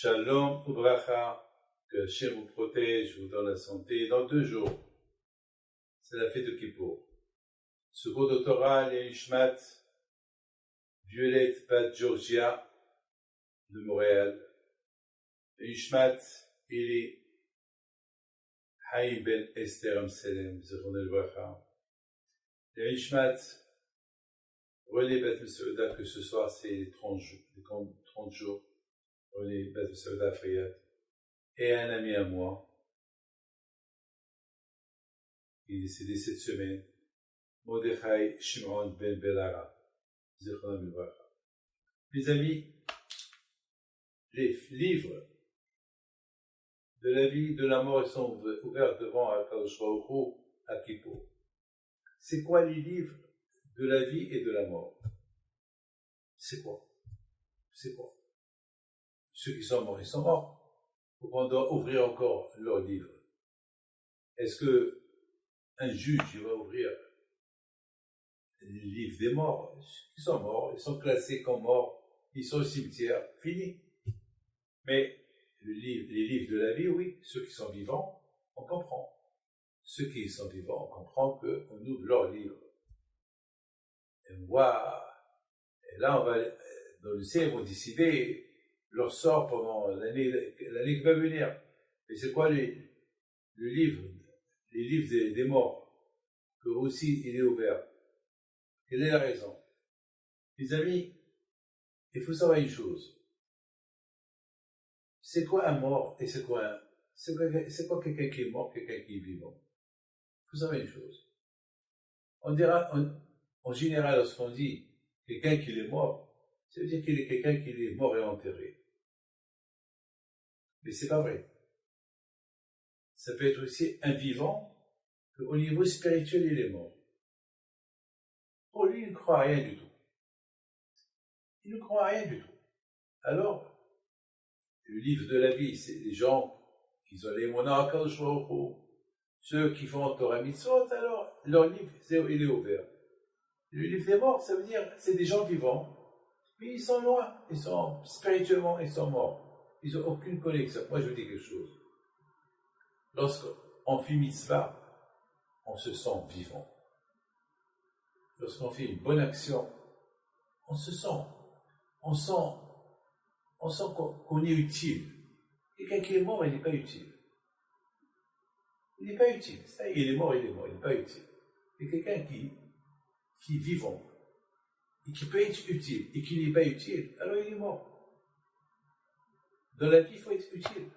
Shalom Ubracha, que Hachem vous protège, vous donne la santé. Dans 2 jours, c'est la fête de Kippour. Ce cours de Torah, les Ishmat, Violette Bat Georgia de Montréal. Les Ishmat, il est Haïm Ben Esther Amselem, Zechon Ubracha. Les Ishmat, relais Bat Mesouda, que ce soir c'est les 30 jours. Relais Bat Mesouda Friyat. Et un ami à moi, qui est décédé cette semaine, Mordechai Shimon Ben Belara, Zechon Ubracha. Mes amis, les livres de la vie, de la mort, ils sont ouverts devant Akadosh Baruch Hu à Kippour. C'est quoi les livres de la vie et de la mort? C'est quoi? C'est quoi? Ceux qui sont morts, ils sont morts. On doit ouvrir encore leurs livres. Est-ce que un juge il va ouvrir les livres des morts? Ceux qui sont morts, ils sont classés comme morts, ils sont au cimetière, fini. Mais les livres de la vie, oui, ceux qui sont vivants, on comprend. Ceux qui sont vivants, on comprend qu'on ouvre leurs livres. Et waouh! Et là, on va, dans le ciel, ils vont décider leur sort pendant l'année qui va venir. Et c'est quoi les livres des morts? Que aussi, il est ouvert. Quelle est la raison? Les amis, il faut savoir une chose. C'est quoi un mort et c'est quoi quelqu'un qui est mort, quelqu'un qui est vivant? Il faut savoir une chose. On dira, en général, lorsqu'on dit quelqu'un qui est mort, ça veut dire qu'il est quelqu'un qui est mort et enterré. Mais c'est pas vrai. Ça peut être aussi un vivant, qu'au niveau spirituel, il est mort. Pour lui, il ne croit à rien du tout. Il ne croit à rien du tout. Alors, le livre de la vie, c'est les gens qui ont les monarques, ceux qui font Torah Mitzvot, alors leur livre, il est ouvert. Le livre des morts, ça veut dire, c'est des gens vivants, mais ils sont loin, spirituellement, ils sont morts. Ils n'ont aucune connexion. Moi, je vous dis quelque chose. Lorsqu'on fait mitzvah, on se sent vivant. Lorsqu'on fait une bonne action, on sent qu'on est utile. Quelqu'un qui est mort, il n'est pas utile. Il n'est pas utile. Ça, il est mort, il n'est pas utile. Et quelqu'un qui est vivant, et qui peut être utile, et qui n'est pas utile, alors il est mort. Dans la vie, il faut être utile.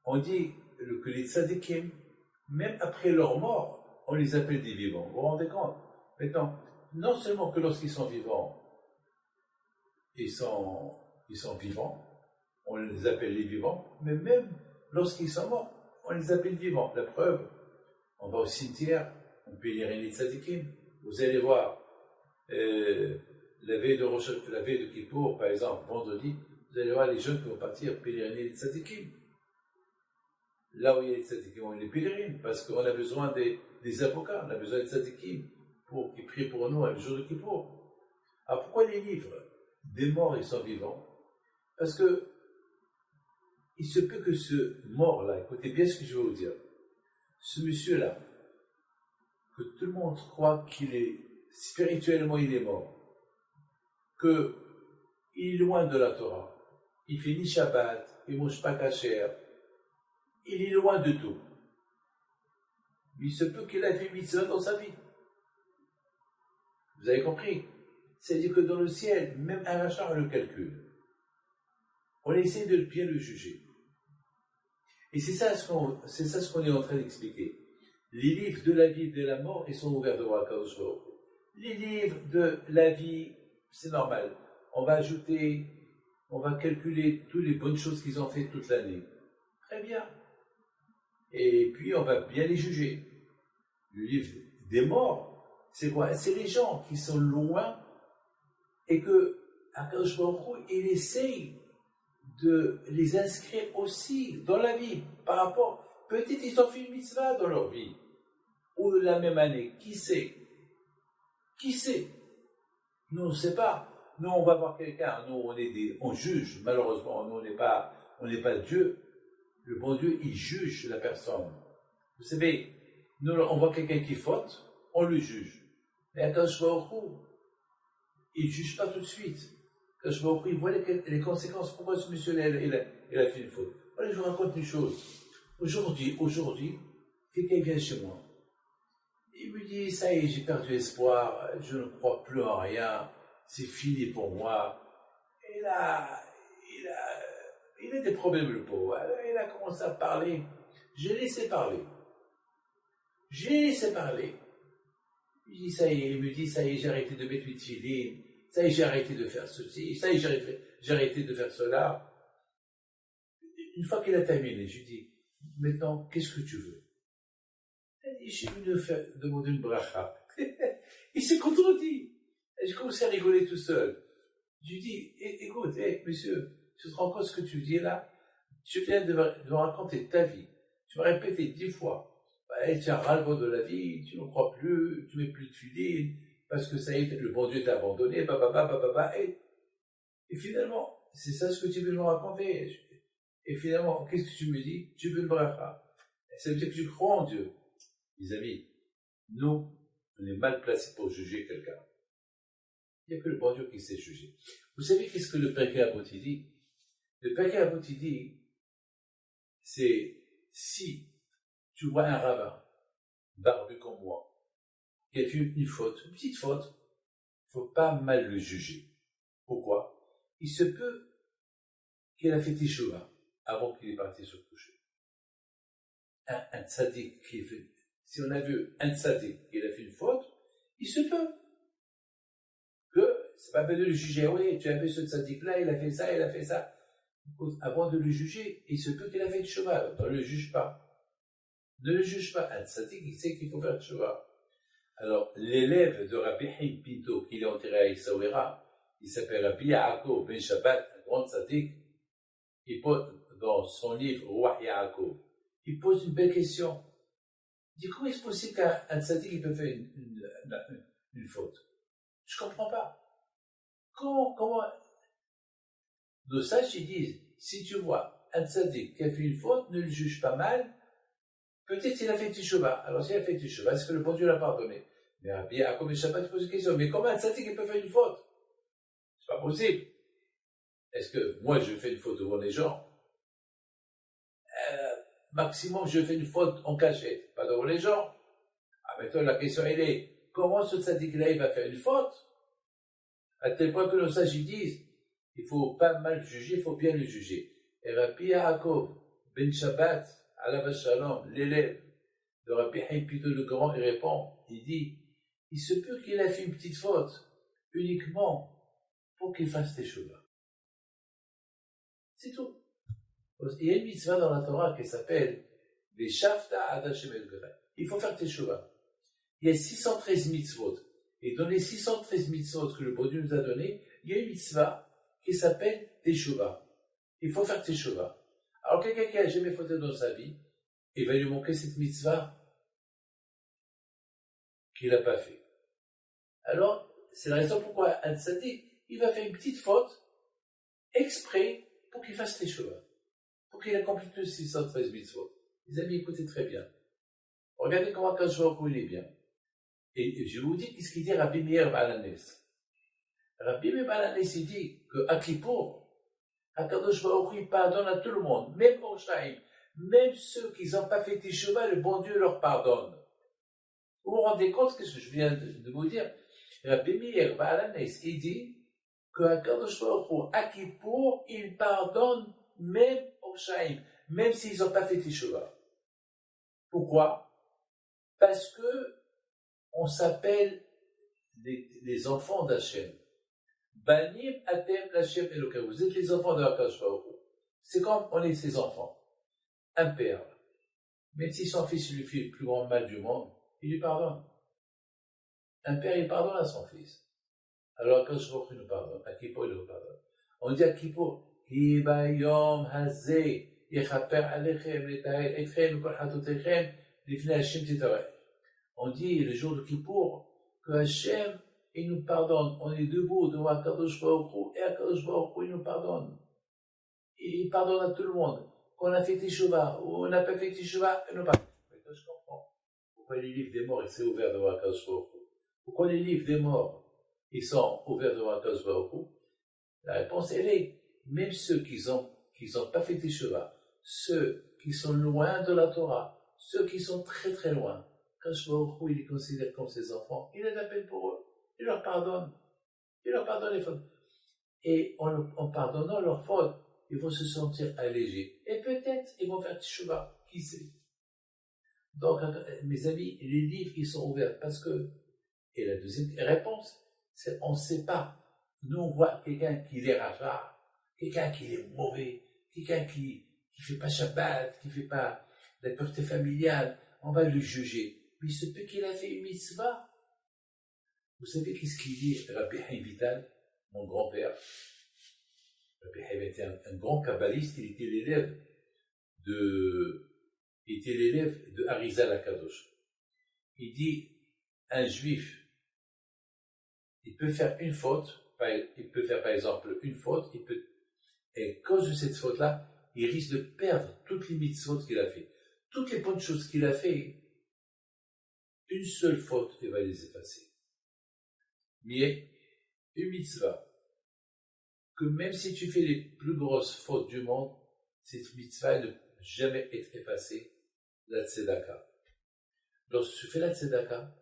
On dit que les tzadikim, même après leur mort, on les appelle des vivants. Vous vous rendez compte? Maintenant, non seulement que lorsqu'ils sont vivants, ils sont vivants, on les appelle les vivants, mais même lorsqu'ils sont morts, on les appelle vivants. La preuve, on va au cimetière, on pèlerine les tzadikim. Vous allez voir, la veille de Kippour, par exemple, vendredi, vous allez voir les jeunes qui vont partir pèleriner les tzadikim. Là où il y a les tzadikim, on les pèlerine, parce qu'on a besoin des avocats, on a besoin des tzadikim pour qu'ils prient pour nous le jour de Kippour. Alors pourquoi les livres des morts, ils sont vivants? Parce que il se peut que ce mort-là, écoutez bien ce que je vais vous dire, ce monsieur-là, que tout le monde croit qu'il est, spirituellement il est mort, qu'il est loin de la Torah, il fait ni Shabbat, il ne mange pas kasher, il est loin de tout. Mais il se peut qu'il ait fait mitzvah dans sa vie. Vous avez compris? C'est-à-dire que dans le ciel, même un rachat, on le calcule. On essaie de bien le juger. Et c'est ça ce qu'on est en train d'expliquer. Les livres de la vie et de la mort, ils sont ouverts devant Akadosh Baruch Hu. Les livres de la vie, c'est normal. On va calculer toutes les bonnes choses qu'ils ont fait toute l'année. Très bien. Et puis, on va bien les juger. Le livre des morts, c'est quoi? C'est les gens qui sont loin et que Akadosh Baruch Hu, il essaye de les inscrire aussi dans la vie, par rapport, peut-être ils ont fait une mitzvah dans leur vie, ou la même année, qui sait? Nous, on ne sait pas, nous on va voir quelqu'un, nous on juge, malheureusement, nous on n'est pas Dieu. Le bon Dieu, il juge la personne. Vous savez, nous on voit quelqu'un qui faute, on le juge. Mais Akadosh Baruch Hu, il ne juge pas tout de suite. Akadosh Baruch Hu, il voit les conséquences. Pourquoi ce monsieur-là, il a fait une faute? Voilà, je vous raconte une chose. Aujourd'hui, quelqu'un vient chez moi. Il me dit, ça y est, j'ai perdu espoir, je ne crois plus en rien, c'est fini pour moi. Et là, il a des problèmes, le pauvre. Alors, il a commencé à parler. J'ai laissé parler. Il dit, ça y est, il me dit, ça y est, j'ai arrêté de mettre une filine, ça y est, j'ai arrêté de faire ceci, ça y est, j'ai arrêté de faire cela. Une fois qu'il a terminé, je lui dis, maintenant, qu'est-ce que tu veux? Il dit, je suis venu demander une bracha. Il s'est contredit. Et j'ai commencé à rigoler tout seul. Je lui dis, écoute, monsieur, tu te rends compte ce que tu dis là? Tu viens de me raconter ta vie. Tu m'as répété 10 fois. Tu as ras-le-bol de la vie, tu ne crois plus, tu ne mets plus de filine, parce que ça y est, le bon Dieu t'a abandonné, et finalement, c'est ça ce que tu veux me raconter. Et finalement, qu'est-ce que tu me dis? Tu veux le bracha. Ça veut dire que tu crois en Dieu. Mes amis, nous, on est mal placés pour juger quelqu'un. Il n'y a que le bon Dieu qui sait juger. Vous savez qu'est-ce que le Pirkei Avot dit? Le Pirkei Avot dit, c'est si tu vois un rabbin, barbu comme moi, qui a fait une faute, une petite faute, il ne faut pas mal le juger. Pourquoi? Il se peut qu'il a fait teshuva avant qu'il est parti se coucher. Un tzaddik qui a fait, si on a vu un tzaddik qui a fait une faute, il se peut que, c'est pas bien de le juger, oui, tu as vu ce tzaddik-là, il a fait ça, il a fait ça. Avant de le juger, il se peut qu'il a fait teshuva, ne le juge pas. Ne le juge pas. Un tzaddik, il sait qu'il faut faire teshuva. Alors, l'élève de Rabbi Haïm Pinto, qui est enterré à Essaouira, il s'appelle Rabbi Yaakov Ben Shabbat, un grand tzaddik, il pose, dans son livre, Ruach Yaakov, il pose une belle question. Il dit, comment est-ce possible qu'un tzaddik, il peut faire une faute? Je ne comprends pas. Comment nos sages, ils disent, si tu vois un tzaddik qui a fait une faute, ne le juge pas mal, peut-être qu'il a fait teshuva. Alors s'il a fait teshuva, est-ce que le bon Dieu l'a pardonné? Mais Rabbi Yaakov Ben Shabbat pose une question. Mais comment un tzaddik peut faire une faute? C'est pas possible. Est-ce que moi je fais une faute devant les gens? Maximum je fais une faute en cachette, pas devant les gens. Ah, maintenant la question elle est, comment ce tzaddik-là il va faire une faute? À tel point que nos sages disent, il faut pas mal juger, il faut bien le juger. Et Rabbi Yaakov Ben Shabbat, Alav Shalom, l'élève de Rabbi Haïm Pinto le Grand, il répond, il dit, il se peut qu'il a fait une petite faute, uniquement pour qu'il fasse teshuva. C'est tout. Il y a une mitzvah dans la Torah qui s'appelle les Shafta Ad Hashem El Grey. Il faut faire teshuva. Il y a 613 mitzvot. Et dans les 613 mitzvot que le bon Dieu nous a donné, il y a une mitzvah qui s'appelle teshuva. Il faut faire teshuva. Alors quelqu'un qui n'a jamais fauté dans sa vie, il va lui manquer cette mitzvah qu'il n'a pas fait. Alors, c'est la raison pourquoi un tzaddik, il va faire une petite faute exprès pour qu'il fasse teshuva. Pour qu'il accomplisse tous 613 mitzvot. Les amis, écoutez très bien. Regardez comment Akadosh Baruch Hu il est bien. Et je vous dis ce qu'il dit Rabbi Meir Baal HaNes. Rabbi Meir Baal HaNes, il dit qu'à Kippour, Akadosh Baruch Hu, il pardonne à tout le monde, même au Shaim, même ceux qui n'ont pas fait teshuva, le bon Dieu leur pardonne. Vous vous rendez compte de ce que je viens de vous dire? Rabbi Meir Baal HaNes, il dit qu'Akadosh Baruch Hu, à Kippour, il pardonne même au Shaim, même s'ils n'ont pas fait teshuva. Pourquoi? Parce que on s'appelle les enfants d'Hachem. Banim Atem Lachem Eloka. Vous êtes les enfants de Akadosh Baruch Hu. C'est comme on est ses enfants. Un père, même si son fils lui fait le plus grand mal du monde, il lui pardonne. Un père, il pardonne à son fils. Alors Akadosh Baruch Hu nous pardonne. À Kippour, il nous pardonne. On dit à Kippour, Ki bayom hazeh yechaper alechem letahel etchem kol chatotechem lifnei Hashem titareh. On dit le jour de Kippour que Hachem, il nous pardonne. On est debout devant Akadosh Baruch Hu, et Akadosh Baruch Hu, il nous pardonne. Il pardonne à tout le monde. Qu'on a fait Teshuvah, ou on n'a pas fait Teshuvah, il nous pardonne. Mais toi, je comprends. Pourquoi les livres des morts, ils sont ouverts devant Akadosh Baruch Hu? Pourquoi les livres des morts, ils sont ouverts devant Akadosh Baruch Hu? La réponse, elle est, même ceux qui n'ont pas fait Teshuvah, ceux qui sont loin de la Torah, ceux qui sont très très loin, Akadosh Baruch Hu, il les considère comme ses enfants, il a de la peine pour eux, il leur pardonne les fautes. Et en pardonnant leurs fautes, ils vont se sentir allégés. Et peut-être, ils vont faire Teshuvah, qui sait. Donc, mes amis, les livres, ils sont ouverts parce que, et la deuxième réponse, c'est on ne sait pas. Nous, on voit quelqu'un qui est rachat, quelqu'un qui est mauvais, quelqu'un qui ne fait pas Shabbat, qui ne fait pas la pureté familiale, on va le juger. Mais il se peut qu'il a fait une mitzvah. Vous savez qu'est-ce qu'il dit Rabbi Haïm Vital, mon grand-père? Rabbi Haïm était un grand kabbaliste, il était l'élève de Arizal Akadosh. Il dit, un juif, il peut faire une faute, il peut faire par exemple une faute, et à cause de cette faute-là, il risque de perdre toutes les mitzvot qu'il a fait. Toutes les bonnes choses qu'il a fait, une seule faute, il va les effacer. Mais une mitzvah, que même si tu fais les plus grosses fautes du monde, cette mitzvah ne peut jamais être effacée, la tzedaka. Lorsque tu fais la tzedaka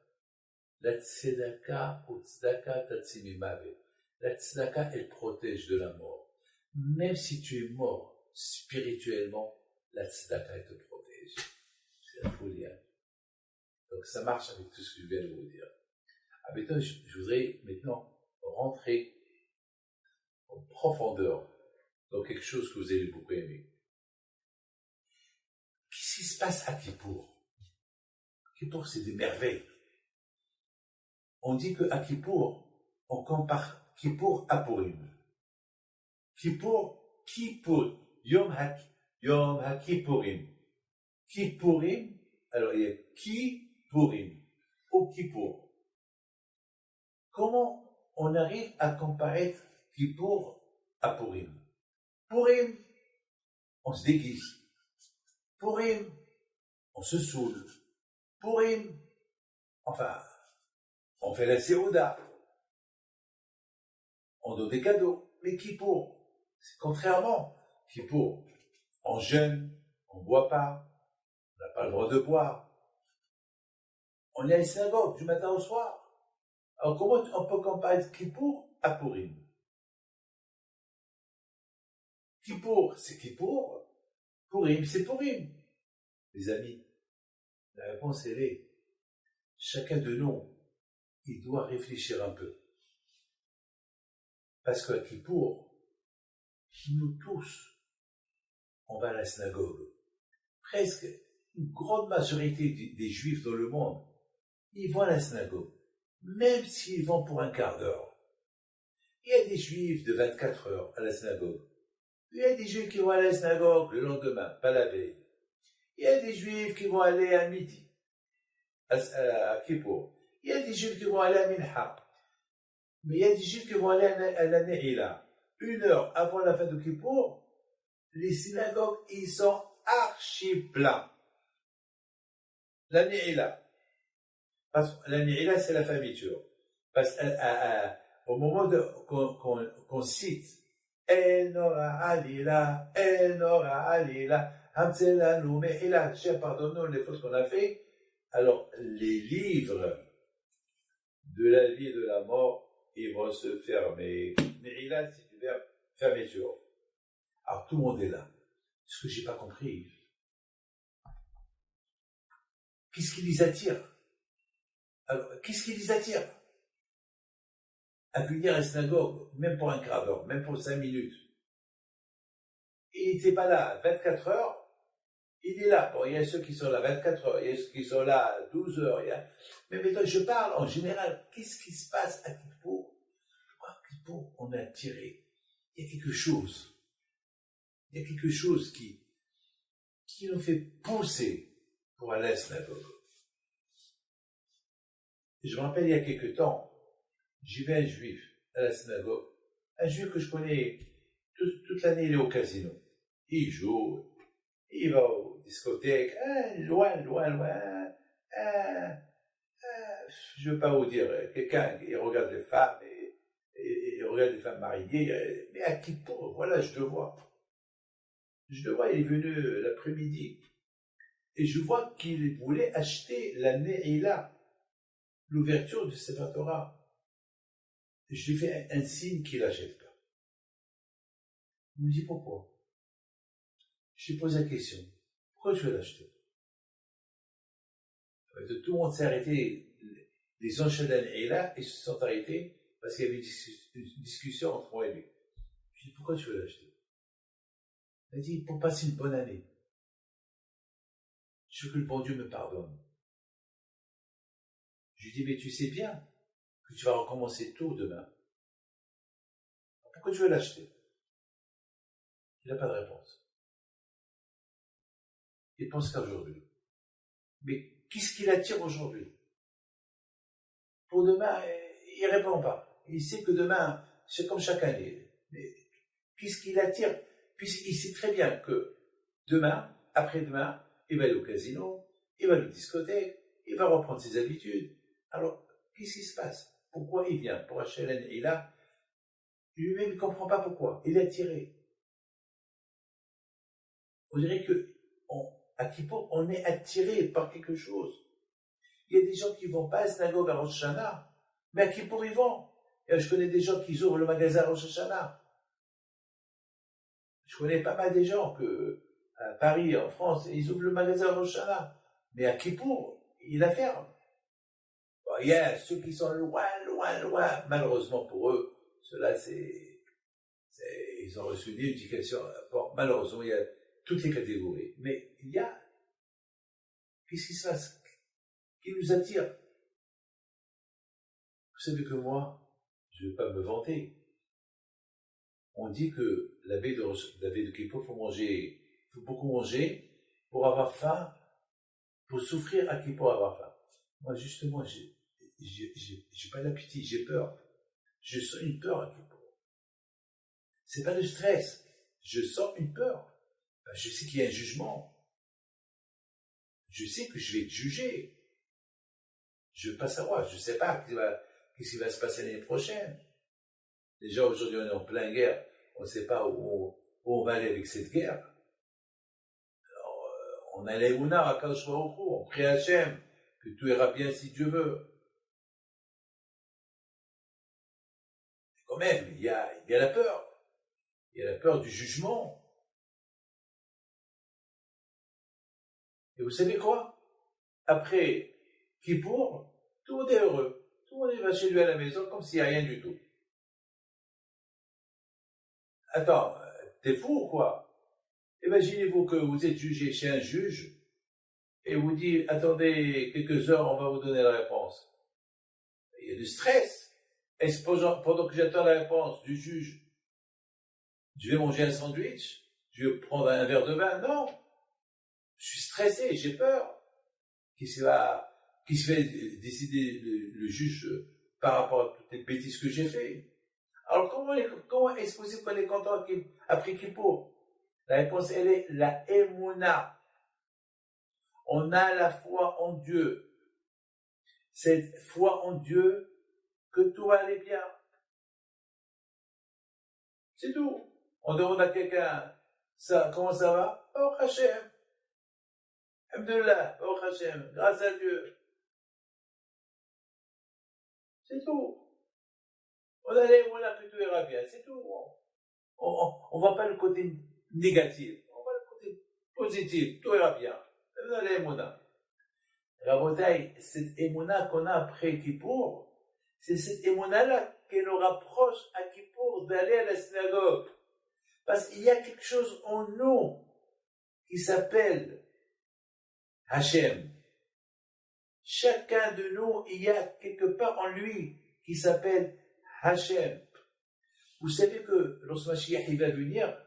ou tzedaka tatzimimave, la tzedaka, elle protège de la mort. Même si tu es mort spirituellement, la tzedaka, elle te protège. C'est la folie. Hein? Donc ça marche avec tout ce que je viens de vous dire. Ah, maintenant, je voudrais maintenant rentrer en profondeur dans quelque chose que vous allez beaucoup aimer. Qu'est-ce qui se passe à Kippour? Kippour, c'est des merveilles. On dit qu'à Kippour, on compare Kippour à Purim. Kippour, Yom HaKippurim. Kippurim, alors il y a Kippurim, ou Kippour. Comment on arrive à comparer Kippour à Purim? Purim, on se déguise. Purim, on se saoule. Purim, enfin, on fait la séouda. On donne des cadeaux. Mais Kippour, c'est contrairement. Kippour, on jeûne, on ne boit pas, on n'a pas le droit de boire. On est à la synagogue du matin au soir. Alors comment on peut comparer Kippour à Purim? Kippour, c'est Kippour. Purim, c'est Purim. Les amis, la réponse elle est, chacun de nous, il doit réfléchir un peu. Parce qu'à Kippour, nous tous, on va à la synagogue. Presque une grande majorité des Juifs dans le monde, ils vont à la synagogue. Même s'ils vont pour un quart d'heure. Il y a des Juifs de 24 heures à la synagogue. Il y a des Juifs qui vont à la synagogue le lendemain, pas la veille. Il y a des Juifs qui vont aller à midi, à Kippour. Il y a des Juifs qui vont aller à Minha. Mais il y a des Juifs qui vont aller à la Ne'ila. 1 heure avant la fin de Kippour, les synagogues, ils sont archi pleins. La Ne'ila. Parce que la Ne'ila, c'est la fermeture. Parce qu'au moment qu'on cite El Nora Alila, Hamzelanu Me'ila, pardonne-nous les fautes qu'on a fait, alors les livres de la vie et de la mort, ils vont se fermer. Me'ila, c'est du verbe fermeture. Alors tout le monde est là. Ce que j'ai pas compris, qu'est-ce qui les attire? Alors, qu'est-ce qui les attire à venir à la synagogue, même pour un quart d'heure, même pour 5 minutes? Il n'était pas là 24 heures, il est là. Bon, il y a ceux qui sont là 24 heures, il y a ceux qui sont là 12 heures. Mais maintenant, je parle en général, qu'est-ce qui se passe à Kippour? À Kippour, on est attiré. Il y a quelque chose. Il y a quelque chose qui nous fait pousser pour aller à la synagogue. Je me rappelle, il y a quelque temps, j'y vais un juif à la synagogue, un juif que je connais toute l'année, il est au casino. Il joue, il va aux discothèques, loin, loin, loin. Je ne veux pas vous dire, quelqu'un, il regarde les femmes, et il regarde les femmes mariées, mais à qui pour? Voilà, je le vois. Je le vois, il est venu l'après-midi. Et je vois qu'il voulait acheter la Ne'ila, l'ouverture du Sefer Torah. Et je lui fais un signe qu'il n'achète pas. Il me dit pourquoi? Je lui pose la question. Pourquoi tu veux l'acheter? Tout le monde s'est arrêté. Les enchères de la Ne'ila, ils se sont arrêtés parce qu'il y avait une discussion entre moi et lui. Je lui dis pourquoi tu veux l'acheter? Il m'a dit pour passer une bonne année. Je veux que le bon Dieu me pardonne. Je lui dis mais tu sais bien que tu vas recommencer tout demain. Pourquoi tu veux l'acheter? Il n'a pas de réponse. Il pense qu'à aujourd'hui. Mais qu'est-ce qui l'attire aujourd'hui? Pour demain, il ne répond pas. Il sait que demain, c'est comme chaque année. Mais qu'est-ce qui l'attire? Puisqu'il sait très bien que demain, après-demain, il va aller au casino, il va aller aux discothèques, il va reprendre ses habitudes. Alors, qu'est-ce qui se passe? Pourquoi il vient pour acheter l'année? Et là, lui-même ne comprend pas pourquoi. Il est attiré. On dirait qu'à Kippour, on est attiré par quelque chose. Il y a des gens qui ne vont pas à la synagogue à Rosh Hashanah, mais à Kippour, ils vont. Et je connais des gens qui ouvrent le magasin à Rosh Hashanah. Je connais pas mal des gens à Paris, en France, ils ouvrent le magasin à Rosh Hashanah. Mais à Kippour, ils la ferment. Bon, il y a ceux qui sont loin, loin, loin. Malheureusement pour eux, ceux-là, ils ont reçu une éducation. Bon, malheureusement, il y a toutes les catégories. Mais il y a, qu'est-ce qui se passe? Qui nous attire? Vous savez que moi, je ne vais pas me vanter. On dit que la veille de Kippour, il faut beaucoup manger pour avoir faim, pour souffrir à Kippour avoir faim. Moi, justement, j'ai pas l'appétit, j'ai peur. Je sens une peur à Kippour. C'est pas de stress. Je sens une peur. Je sais qu'il y a un jugement. Je sais que je vais être jugé. Je ne veux pas savoir. Je ne sais pas qu'est-ce qui va se passer l'année prochaine. Déjà, aujourd'hui, on est en pleine guerre. On ne sait pas où on va aller avec cette guerre. Alors, on a l'Emouna à Kadosh Baruch Hu, on prie à Hachem, que tout ira bien si Dieu veut. Mais quand même, il y a la peur. Il y a la peur du jugement. Et vous savez quoi? Après Kippour, tout le monde est heureux. Tout le monde va chez lui à la maison comme s'il n'y a rien du tout. Attends, t'es fou ou quoi? Imaginez-vous que vous êtes jugé chez un juge et vous dit attendez quelques heures, on va vous donner la réponse. Il y a du stress. Est-ce que pendant que j'attends la réponse du juge, je vais manger un sandwich? Je vais prendre un verre de vin? Non. Je suis stressé, j'ai peur. Qu'est-ce qui va décider le juge par rapport à toutes les bêtises que j'ai fait? Alors comment est-ce possible qu'on est content après Kippour? La réponse, elle est la Emouna. On a la foi en Dieu. Cette foi en Dieu que tout va aller bien. C'est tout. On demande à quelqu'un, comment ça va? Oh Hachem. Alhamdulillah, oh Hachem, grâce à Dieu. C'est tout. On a l'Emouna que tout ira bien, c'est tout. On ne voit pas le côté négatif. On voit le côté positif, tout ira bien. On a l'Emouna. Rabotaï, cette émouna qu'on a après Kippour, c'est cette émouna-là qui nous rapproche à Kippour d'aller à la synagogue. Parce qu'il y a quelque chose en nous qui s'appelle Hachem. Chacun de nous, il y a quelque part en lui qui s'appelle Hachem. Vous savez que lorsque Mashiach il va venir,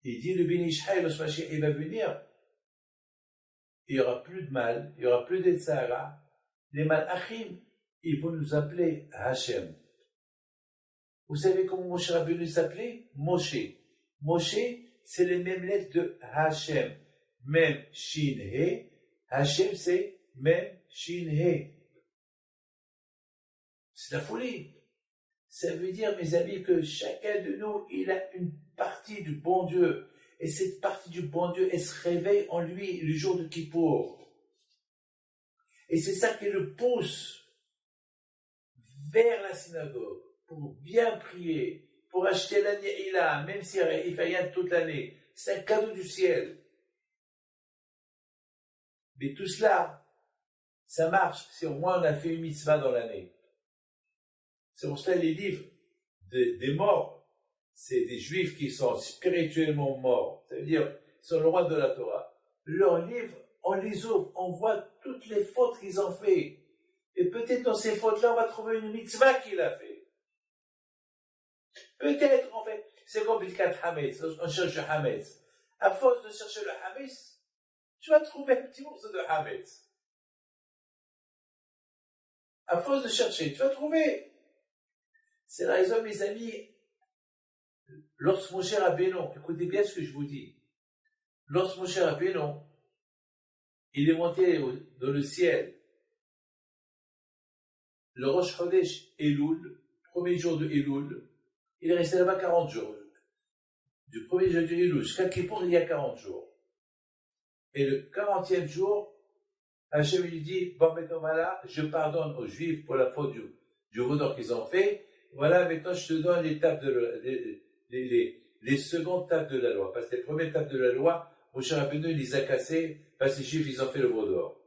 il dit le Ben Ishai, lorsque Mashiach il va venir, il n'y aura plus de mal, il n'y aura plus de tzara. Les malachim, ils vont nous appeler Hachem. Vous savez comment Moshe Rabbeinu s'appelait? Moshe. Moshe, c'est les mêmes lettres de Hachem. Mem, Shin, He. Hachem, c'est Mem, Shin, He. C'est la folie. Ça veut dire, mes amis, que chacun de nous, il a une partie du bon Dieu. Et cette partie du bon Dieu, elle se réveille en lui le jour de Kippour. Et c'est ça qui le pousse vers la synagogue, pour bien prier, pour acheter la Neila, même s'il ne fait rien toute l'année. C'est un cadeau du ciel. Mais tout cela, ça marche si au moins on a fait une mitzvah dans l'année. C'est pour cela les livres des morts, c'est des juifs qui sont spirituellement morts. Ça veut dire, ils sont loin de la Torah. Leurs livres, on les ouvre, on voit toutes les fautes qu'ils ont fait. Et peut-être dans ces fautes-là, on va trouver une mitzvah qu'il a fait. Peut-être, en fait, c'est comme le cas de Hametz, on cherche le Hametz. À force de chercher le Hametz, tu vas trouver un petit morceau de Hametz. À force de chercher, tu vas trouver. C'est la raison, mes amis, lorsque Moshe Rabbeinu, écoutez bien ce que je vous dis, lorsque Moshe Rabbeinu, il est monté dans le ciel, le Rosh Chodesh Elul, premier jour de Elul, il est resté là-bas 40 jours. Du premier jour de Elul jusqu'à Kippour, il y a 40 jours. Et le 40e jour, Hachem lui dit, bon, maintenant voilà, je pardonne aux Juifs pour la faute du vaudor qu'ils ont fait. Voilà, maintenant je te donne les secondes tables de la loi. Parce que les premières tables de la loi, Moshe Rabbeinu, il les a cassées parce que les Juifs, ils ont fait le vaudor.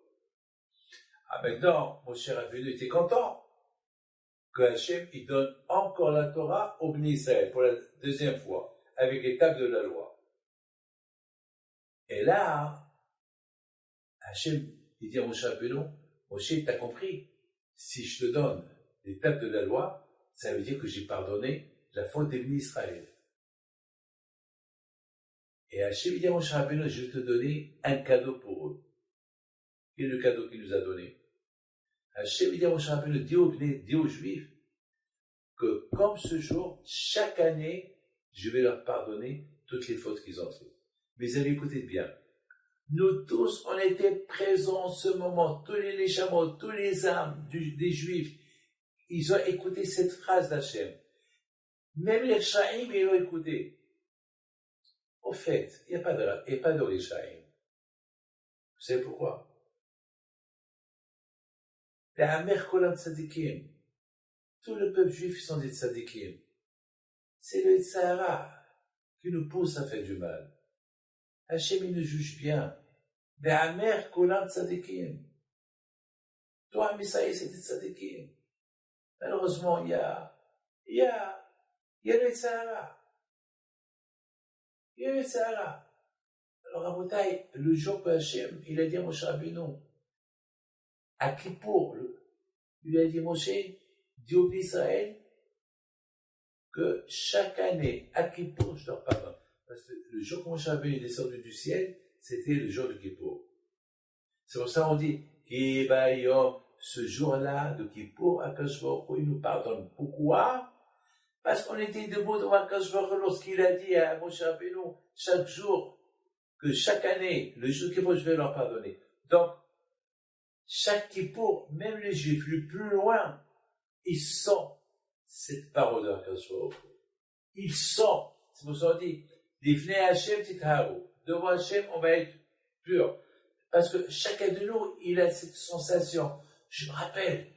Ah, maintenant, Moshe Rabbeinu était content que Hachem, il donne encore la Torah au Bnei Israël pour la deuxième fois, avec les tables de la loi. Et là, Hachem, il dit à Moshe Rabbeinu, Moshe, t'as compris? Si je te donne les tables de la loi, ça veut dire que j'ai pardonné la faute des Bnei Israël. Et Hachem dit à Moshe Rabbeinu, je vais te donner un cadeau pour eux. Quel est le cadeau qu'il nous a donné? Hachem dit à Moshe Rabbeinu, dis aux Juifs, que comme ce jour, chaque année, je vais leur pardonner toutes les fautes qu'ils ont faites. Mes amis, écoutez bien. Nous tous, on était présents en ce moment, tous les Neshamot, tous les âmes des Juifs, ils ont écouté cette phrase d'Hachem. Même les Shaim, ils l'ont écouté. Au fait, il n'y a pas de Rishaim. Vous savez pourquoi? Les Amer Kolam Tzadikim. Tout le peuple juif sont des Tzadikim. C'est le Tzahara qui nous pousse à faire du mal. Hachem, il nous juge bien. Les Amer Kolam Tzadikim. Toi, Misaï, c'est des Tzadikim. Malheureusement, il y a le Tzahara. Il y a le Tzahara. Alors, Rabotai, le jour que Hachem, il a dit à Moshe Rabbeinu, à Kippour, il lui a dit, Moshe, dis au peuple d'Israël que chaque année, à Kippour, je leur pardonne. Parce que le jour que Moshe Rabbeinu est descendu du ciel, c'était le jour de Kippour. C'est pour ça qu'on dit, Kibayom, ce jour-là de Kippour, Akadosh Baruch Hu, il nous pardonne. Pourquoi? Parce qu'on était debout devant Akadosh Baruch Hu lorsqu'il a dit à Moshe Rabbeinu, chaque jour, que chaque année, le jour de Kippour, je vais leur pardonner. Donc, chaque Kippour, même les Juifs, le plus loin, ils sentent cette parole de Akadosh Baruch Hu. Ils sentent. C'est pour ça qu'on dit, Lifnei Hashem titharu. Devant Hashem, on va être pur. Parce que chacun de nous, il a cette sensation. Je me rappelle.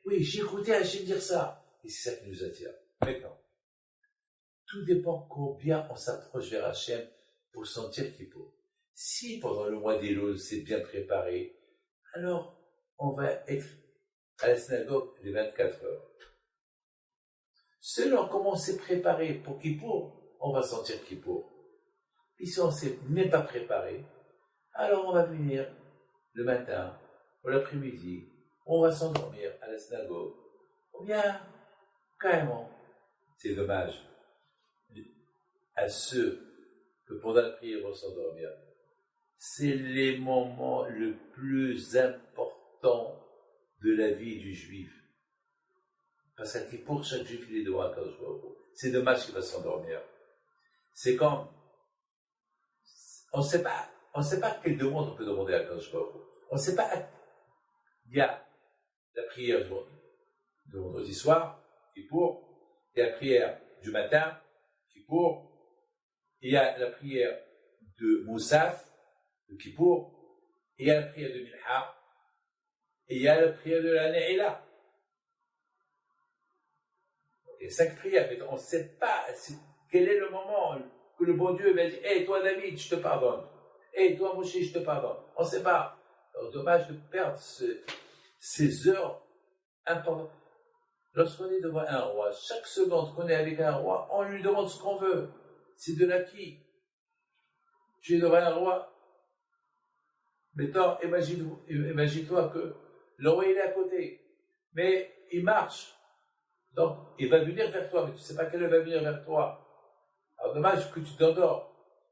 Oui, j'ai écouté Hashem dire ça. Et c'est ça qui nous attire. Maintenant, tout dépend combien on s'approche vers Hashem pour sentir Kippour. Si pendant le mois d'Elul, c'est bien préparé, alors on va être à la synagogue les 24 heures. Selon comment c'est préparé pour Kippour, on va sentir Kippour. Et si on ne s'est même pas préparé, alors on va venir le matin ou l'après-midi, on va s'endormir à la synagogue. Ou bien, carrément, c'est dommage à ceux que pendant la prière vont s'endormir. C'est les moments le plus importants de la vie du juif. Parce que pour chaque juif, il est devant Akadosh Baruch Hu. C'est dommage qu'il va s'endormir. C'est comme, on ne sait pas quelle demande on peut demander à Akadosh Baruch Hu. On ne sait pas. Il y a la prière de vendredi soir, Kippour. Il y a la prière du matin, Kippour. Il y a la prière de Moussaf, de Kippour. Il y a la prière de Minha. Et il y a la prière de la Ne'ila. Il y a 5 prières, mais on ne sait pas quel est le moment que le bon Dieu va dire « Hey, toi David, je te pardonne. Hey, toi Moshe, je te pardonne. » On ne sait pas. Alors, dommage de perdre ces heures importantes. Lorsqu'on est devant un roi, chaque seconde qu'on est avec un roi, on lui demande ce qu'on veut. C'est de l'acquis. Tu es devant un roi. Maintenant, imagine-toi que le roi il est à côté, mais il marche. Donc, il va venir vers toi, mais tu ne sais pas quelle heure il va venir vers toi. Alors, dommage que tu t'endors.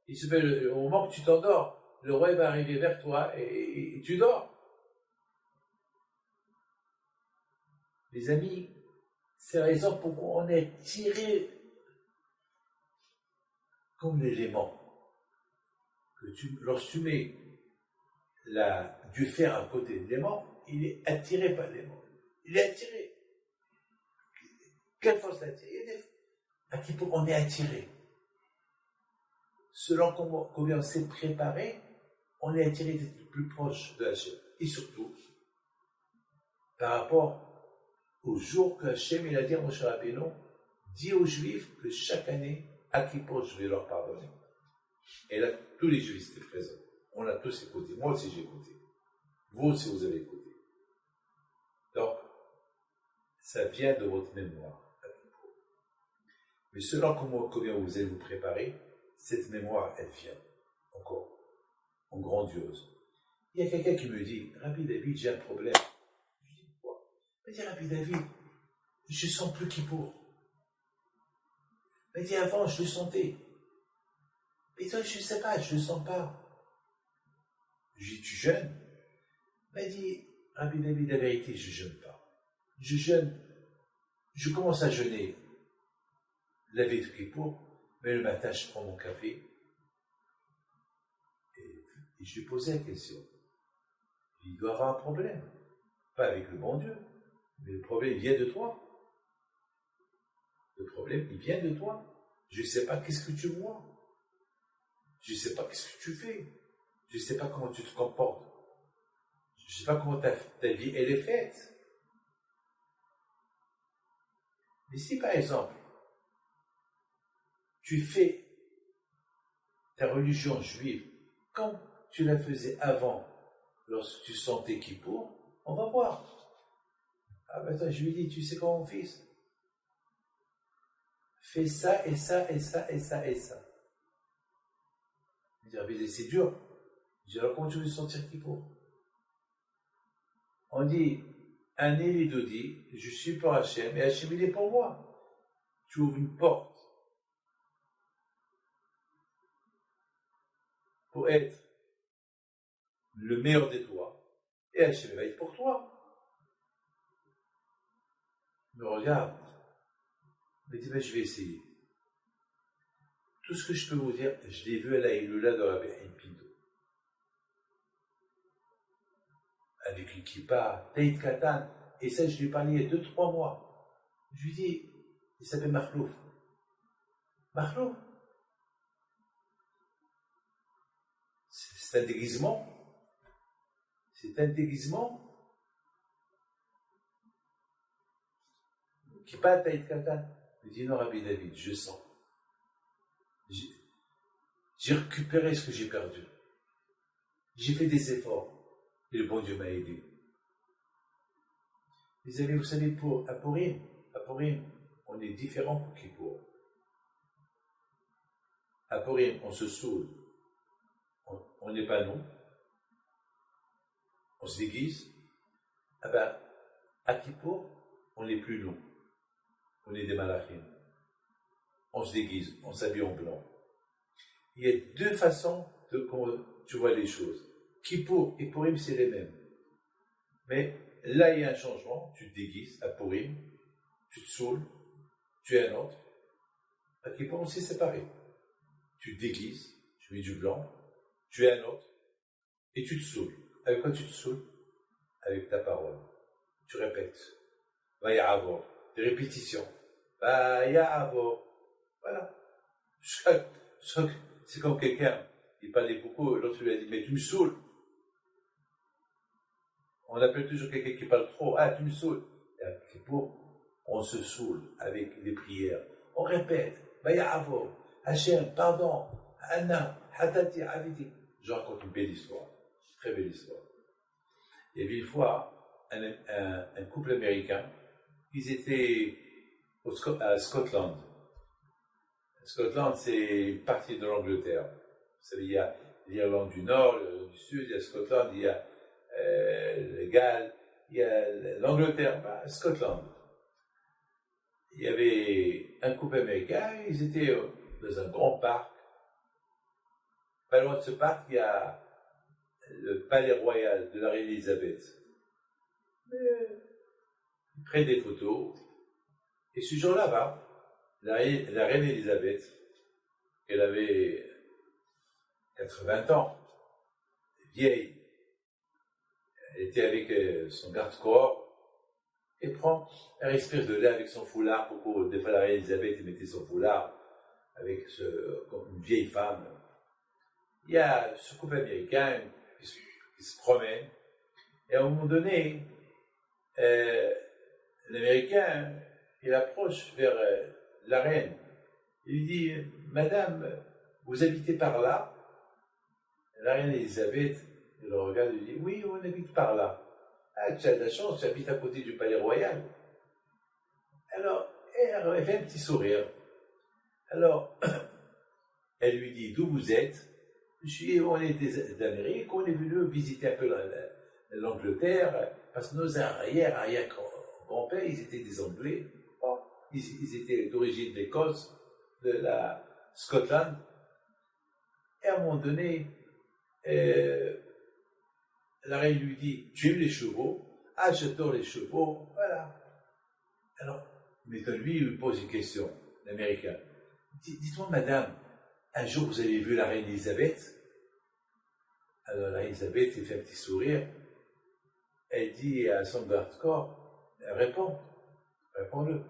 Au moment que tu t'endors, le roi va arriver vers toi et tu dors. Les amis, c'est la raison pourquoi on est tiré comme l'élément. Lorsque tu mets du fer à côté de l'aimant, il est attiré par l'aimant. Il est attiré. Quelle force l'attire? À qui on est attiré. Selon combien on s'est préparé, on est attiré d'être plus proche de Hachem. Et surtout, par rapport au jour que Hachem, il a dit à Moshe Rabbeinu, dit aux Juifs que chaque année, à Kippour, je vais leur pardonner. Et là, tous les Juifs étaient présents. On a tous écouté. Moi aussi, j'ai écouté. Vous aussi, vous avez écouté. Donc, ça vient de votre mémoire. Mais selon combien vous allez vous préparer, cette mémoire, elle vient encore, en grandiose. Il y a quelqu'un qui me dit, Rabbi David, j'ai un problème. Je dis, pourquoi? Il me dit, Rabbi David, je ne sens plus Kippour. Il me dit, avant, je le sentais. Mais toi, je ne sais pas, je ne le sens pas. Je dis, tu jeûnes? Il m'a dit, Rabbi David, la vérité, je ne jeûne pas. Je jeûne, je commence à jeûner la veille de Kippour, mais le matin, je prends mon café et je lui posais la question. Il doit avoir un problème. Pas avec le bon Dieu, mais le problème, il vient de toi. Le problème, il vient de toi. Je ne sais pas qu'est-ce que tu vois. Je ne sais pas qu'est-ce que tu fais. Je ne sais pas comment tu te comportes. Je ne sais pas comment ta vie, elle est faite. Mais si, par exemple, tu fais ta religion juive comme tu la faisais avant, lorsque tu sentais Kippour, on va voir. Ah ben attends, je lui dis, tu sais comment mon fils? Fais ça et ça et ça et ça et ça. Il dit, ah mais c'est dur. Je dis, alors comment tu veux sentir Kippour? On dit, un élite dit, je suis pour Hachem et Hachem il est pour moi. Tu ouvres une porte pour être le meilleur de toi, et Hachem va être pour toi. Il me regarde, il me dit, ben, je vais essayer. Tout ce que je peux vous dire, je l'ai vu à la Iloula de Rabbi Haïm Pinto. Avec une kippa, Taït Katan, et ça je lui ai parlé il y a 2-3 mois. Je lui dis, il s'appelle Makhlouf. Makhlouf, c'est un déguisement. C'est un déguisement. Kippa, Taït Katan. Il dit, non, Rabbi David, je sens. J'ai récupéré ce que j'ai perdu. J'ai fait des efforts. Et le bon Dieu m'a aidé. Les amis, vous savez, à Purim, on est différent pour Kippour. À Purim, on se saoule. On n'est pas nous. On se déguise. Ah ben, à Kippour, on n'est plus nous. On est des malachim. On se déguise, on s'habille en blanc. Il y a 2 façons de comment tu vois les choses. Kippour et Purim, c'est les mêmes. Mais là, il y a un changement, tu te déguises, à Purim, tu te saoules, tu es un autre. À Kippour aussi, c'est pareil. Tu te déguises, tu mets du blanc, tu es un autre, et tu te saoules. Avec quoi tu te saoules? Avec ta parole. Tu répètes. Va y avoir des répétitions. Va y avoir. Voilà. C'est comme quelqu'un, il parlait beaucoup, l'autre lui a dit, mais tu me saoules. On appelle toujours quelqu'un qui parle trop. Ah, tu me saoules. Et pour, on se saoule avec des prières. On répète. Bayavo, Hachem, pardon, Anna, Hatati, Aviti. Je raconte une belle histoire. Très belle histoire. Il y avait une fois un couple américain. Ils étaient à Scotland. Scotland, c'est une partie de l'Angleterre. Vous savez, il y a l'Irlande du Nord, du Sud, il y a Scotland, il y a le Galles, il y a l'Angleterre, Scotland. Il y avait un couple américain, ils étaient dans un grand parc. Pas loin de ce parc, il y a le palais royal de la reine Elisabeth. Ils prennent des photos, et ce jour-là, la reine Elisabeth, elle avait 80 ans, vieille, elle était avec son garde-corps, et elle respire de l'air avec son foulard, pour des fois la reine Elisabeth elle mettait son foulard, avec comme une vieille femme. Il y a ce couple américain qui se promène, et à un moment donné, l'Américain, il approche vers la reine. Il lui dit, Madame, vous habitez par là? La reine Elisabeth, elle le regarde et lui dit, oui, on habite par là. Ah, tu as de la chance, tu habites à côté du palais royal. Alors, elle fait un petit sourire. Alors, elle lui dit, d'où vous êtes? On est d'Amérique, on est venu visiter un peu l'Angleterre, parce que nos arrière-grands-pères, ils étaient des Anglais. Bon, ils étaient d'origine d'Écosse, de la Scotland. Et à un moment donné, la reine lui dit, tu aimes les chevaux? Ah, j'adore les chevaux, voilà. Alors, mais lui, il lui pose une question, l'Américain. Dites-moi, madame, un jour vous avez vu la reine Elisabeth? Alors la reine Elisabeth, elle fait un petit sourire. Elle dit à son garde-corps, réponds-le.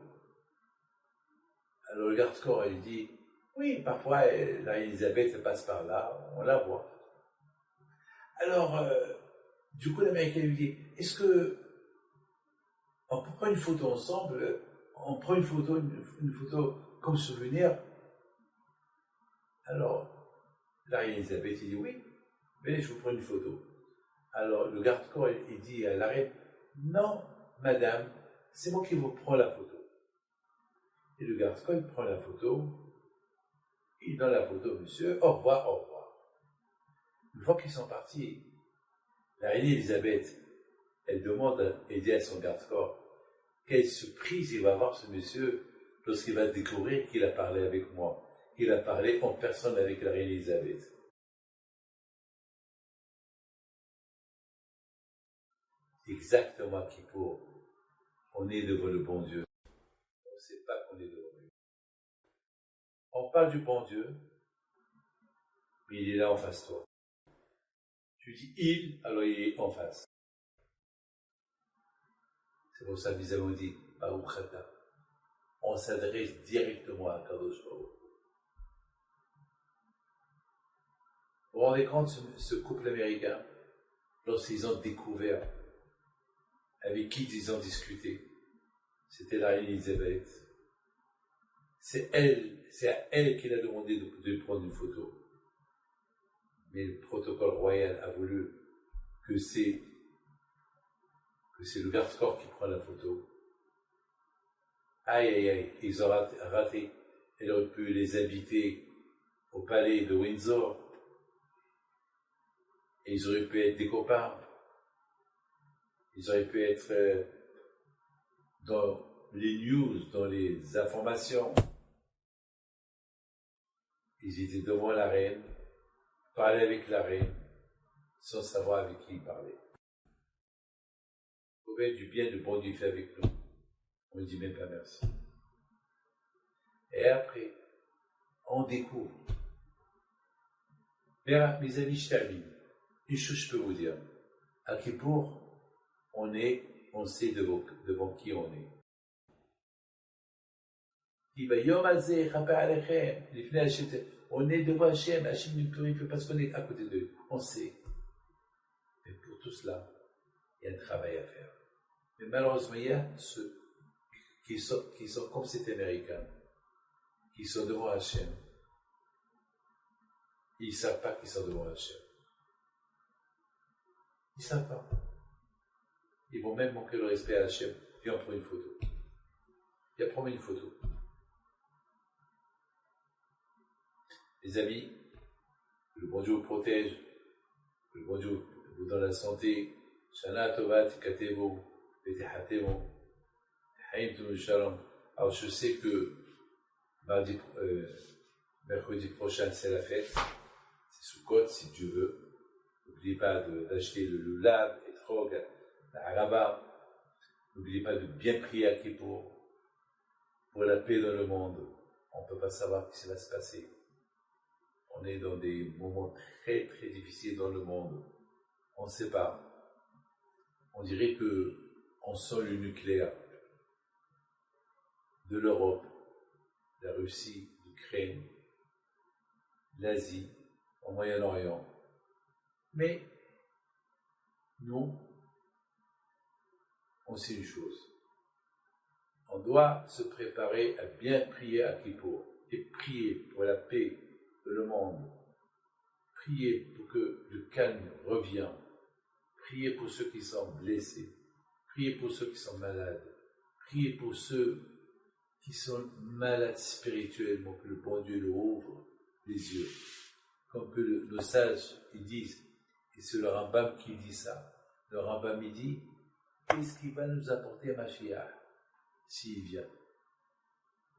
Alors le garde-corps, il dit, oui, parfois la reine Elisabeth passe par là, on la voit. Alors, du coup, l'Américain lui dit, est-ce que on prend une photo ensemble, on prend une photo comme souvenir? Alors, la reine Elisabeth, il dit, oui, venez, je vous prends une photo. Alors, le garde-corps, il dit à la reine, non, madame, c'est moi qui vous prends la photo. Et le garde-corps, il prend la photo, il donne la photo, monsieur, au revoir, au revoir. Une fois qu'ils sont partis, la reine Elisabeth, elle dit à son garde-corps, quelle surprise il va avoir ce monsieur lorsqu'il va découvrir qu'il a parlé avec moi, qu'il a parlé en personne avec la reine Elisabeth. Exactement qui pour on est devant le bon Dieu. On ne sait pas qu'on est devant lui. On parle du bon Dieu, mais il est là en face de toi. Tu dis il, alors il est en face. C'est pour ça que nous avons dit, on s'adresse directement à Kadosh Baruch. Vous vous rendez compte, ce couple américain, lorsqu'ils ont découvert avec qui ils ont discuté, c'était la reine Elisabeth. C'est à elle qu'il a demandé de prendre une photo. Mais le protocole royal a voulu que c'est le garde-corps qui prend la photo. Aïe, aïe, aïe, ils ont raté. Elle aurait pu les inviter au palais de Windsor. Et ils auraient pu être des copains. Ils auraient pu être dans les news, dans les informations. Ils étaient devant la reine, parlaient avec la reine, sans savoir avec qui ils parlaient. combien du bien le bon Dieu fait avec nous. On ne dit même pas merci. Et après, on découvre. Mais mes amis, je termine. Une chose je peux vous dire. À Kippour, on sait devant qui on est. On est devant Hachem, Hachem nous purifie parce qu'on est à côté d'eux. On sait. Mais pour tout cela, il y a un travail à faire. Mais malheureusement, il y a ceux qui sont comme cet Américain, qui sont devant Hachem. Ils ne savent pas qu'ils sont devant Hachem. Ils ne savent pas. Ils vont même manquer le respect à Hachem. Viens, on prend une photo. Viens, prends une photo. Les amis, le bon Dieu vous protège, le bon Dieu vous donne la santé. Shana Tovat, Katevo, Betehatemo, Haïm Shalom. Alors je sais que mercredi prochain c'est la fête, c'est Sukkot si Dieu veut. N'oubliez pas d'acheter le lulav, et trog, la haraba. N'oubliez pas de bien prier à Kippour pour la paix dans le monde. On ne peut pas savoir ce qui va se passer. On est dans des moments très très difficiles dans le monde. On ne sait pas. On dirait qu'on sent le nucléaire de l'Europe, la Russie, l'Ukraine, l'Asie, au Moyen-Orient. Mais nous, on sait une chose. On doit se préparer à bien prier à Kippour et prier pour la paix de le monde. Priez pour que le calme revienne. Priez pour ceux qui sont blessés. Priez pour ceux qui sont malades. Priez pour ceux qui sont malades spirituellement, que le bon Dieu leur ouvre les yeux. Comme que nos sages ils disent, et c'est le Rambam qui dit ça. Le Rambam il dit, qu'est-ce qui va nous apporter Mashiach s'il vient?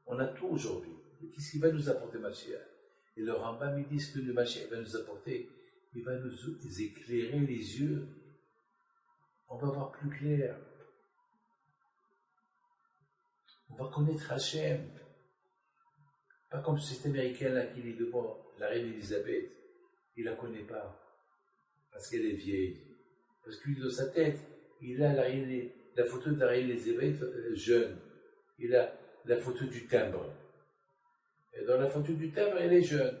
On a tout aujourd'hui. Qu'est-ce qui va nous apporter Mashiach? Et le Rambam, il dit ce que le Mashiach va nous apporter, il va nous éclairer les yeux. On va voir plus clair. On va connaître Hachem. Pas comme cet Américain-là qui est devant la reine Elisabeth. Il ne la connaît pas. Parce qu'elle est vieille. Parce que dans sa tête, il a la photo de la reine Elisabeth jeune. Il a la photo du timbre. Et dans la photo du timbre, elle est jeune.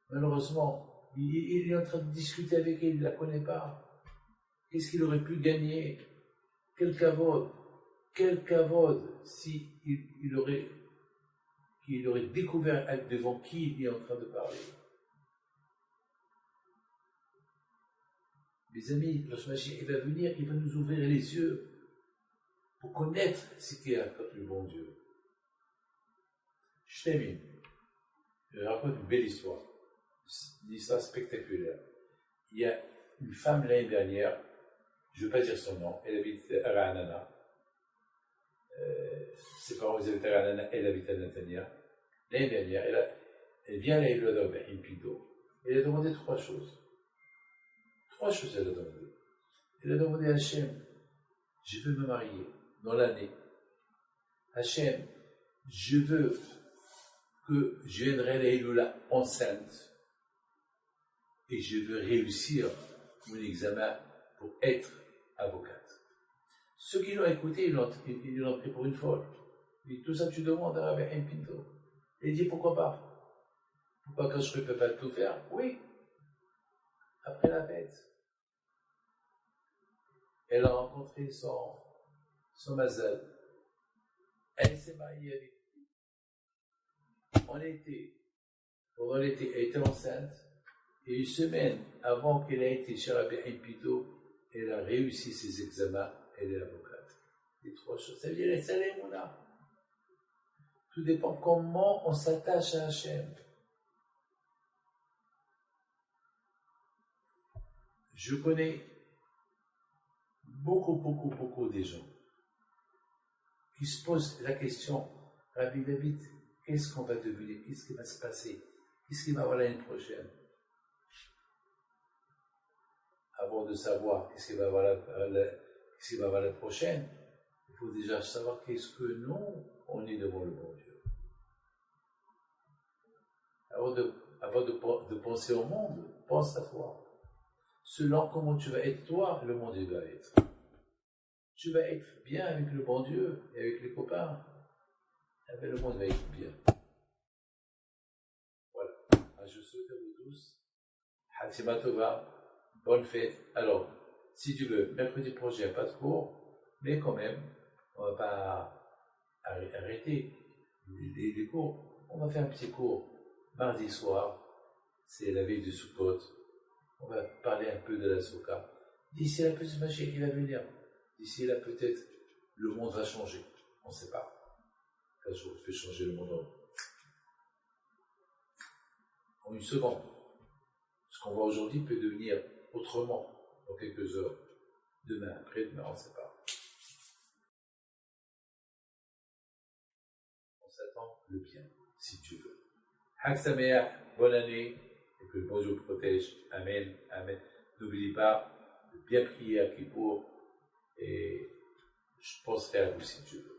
Malheureusement, il est en train de discuter avec elle, il ne la connaît pas. Qu'est-ce qu'il aurait pu gagner? Quel kavod si il aurait découvert devant qui il est en train de parler. Mes amis, Rosh Mashiach, il va venir, il va nous ouvrir les yeux pour connaître ce qu'est le bon Dieu. Je termine. Je raconte une belle histoire. Une histoire spectaculaire. Il y a une femme l'année dernière, je ne veux pas dire son nom, elle habite à Ra'anana. Ses parents habitent à Ra'anana, elle habite à Netanya. L'année dernière, elle vient à l'Aïloua d'Aubin Pinto. Elle a demandé trois choses. Trois choses elle a demandé. Elle a demandé à Hachem, je veux me marier dans l'année. Hachem, je veux que je viendrai à l'Aïloula enceinte et je veux réussir mon examen pour être avocate. Ceux qui l'ont écouté, ils l'ont pris pour une folle. Mais tout ça tu demandes à Rabbi Pinto. Et il dit pourquoi pas? Pourquoi quand je ne peux pas tout faire? Oui. Après la fête. Elle a rencontré son mazal. Elle s'est mariée avec lui. Pendant l'été, elle était enceinte. Et une semaine avant qu'elle ait été chez Rabbi Pinto, elle a réussi ses examens. Elle est avocate. Les trois choses. Ça veut dire les salaires, on a. Tout dépend comment on s'attache à Hachem. Je connais beaucoup des gens qui se posent la question, Rabbi David, qu'est-ce qu'on va devenir? Qu'est-ce qui va se passer? Qu'est-ce qui va avoir l'année prochaine? Avant avant de savoir qu'est-ce qui va avoir la prochaine, il faut déjà savoir qu'est-ce que nous, on est devant le bon Dieu. Avant de penser au monde, pense à toi. Selon comment tu vas être toi, le monde il va être. Tu vas être bien avec le bon Dieu et avec les copains, eh bien, le monde va être bien. Voilà. Je souhaite à vous tous Hatima Tova, bonne fête. Alors, si tu veux, mercredi prochain, il n'y a pas de cours, mais quand même, on ne va pas arrêter les cours. On va faire un petit cours mardi soir, c'est la veille de Sukkot. On va parler un peu de la Souka. D'ici là, peut-être Mashiach qui va venir. D'ici là, peut-être le monde va changer. On ne sait pas. Un jour, il fait changer le monde en une seconde. Ce qu'on voit aujourd'hui peut devenir autrement dans quelques heures. Demain, après-demain, on ne sait pas. On s'attend le bien, si tu veux. Hak Sameach, bonne année, et que le bon Dieu protège. Amen, amen. N'oublie pas de bien prier à Kippour, et je penserai à vous si tu veux.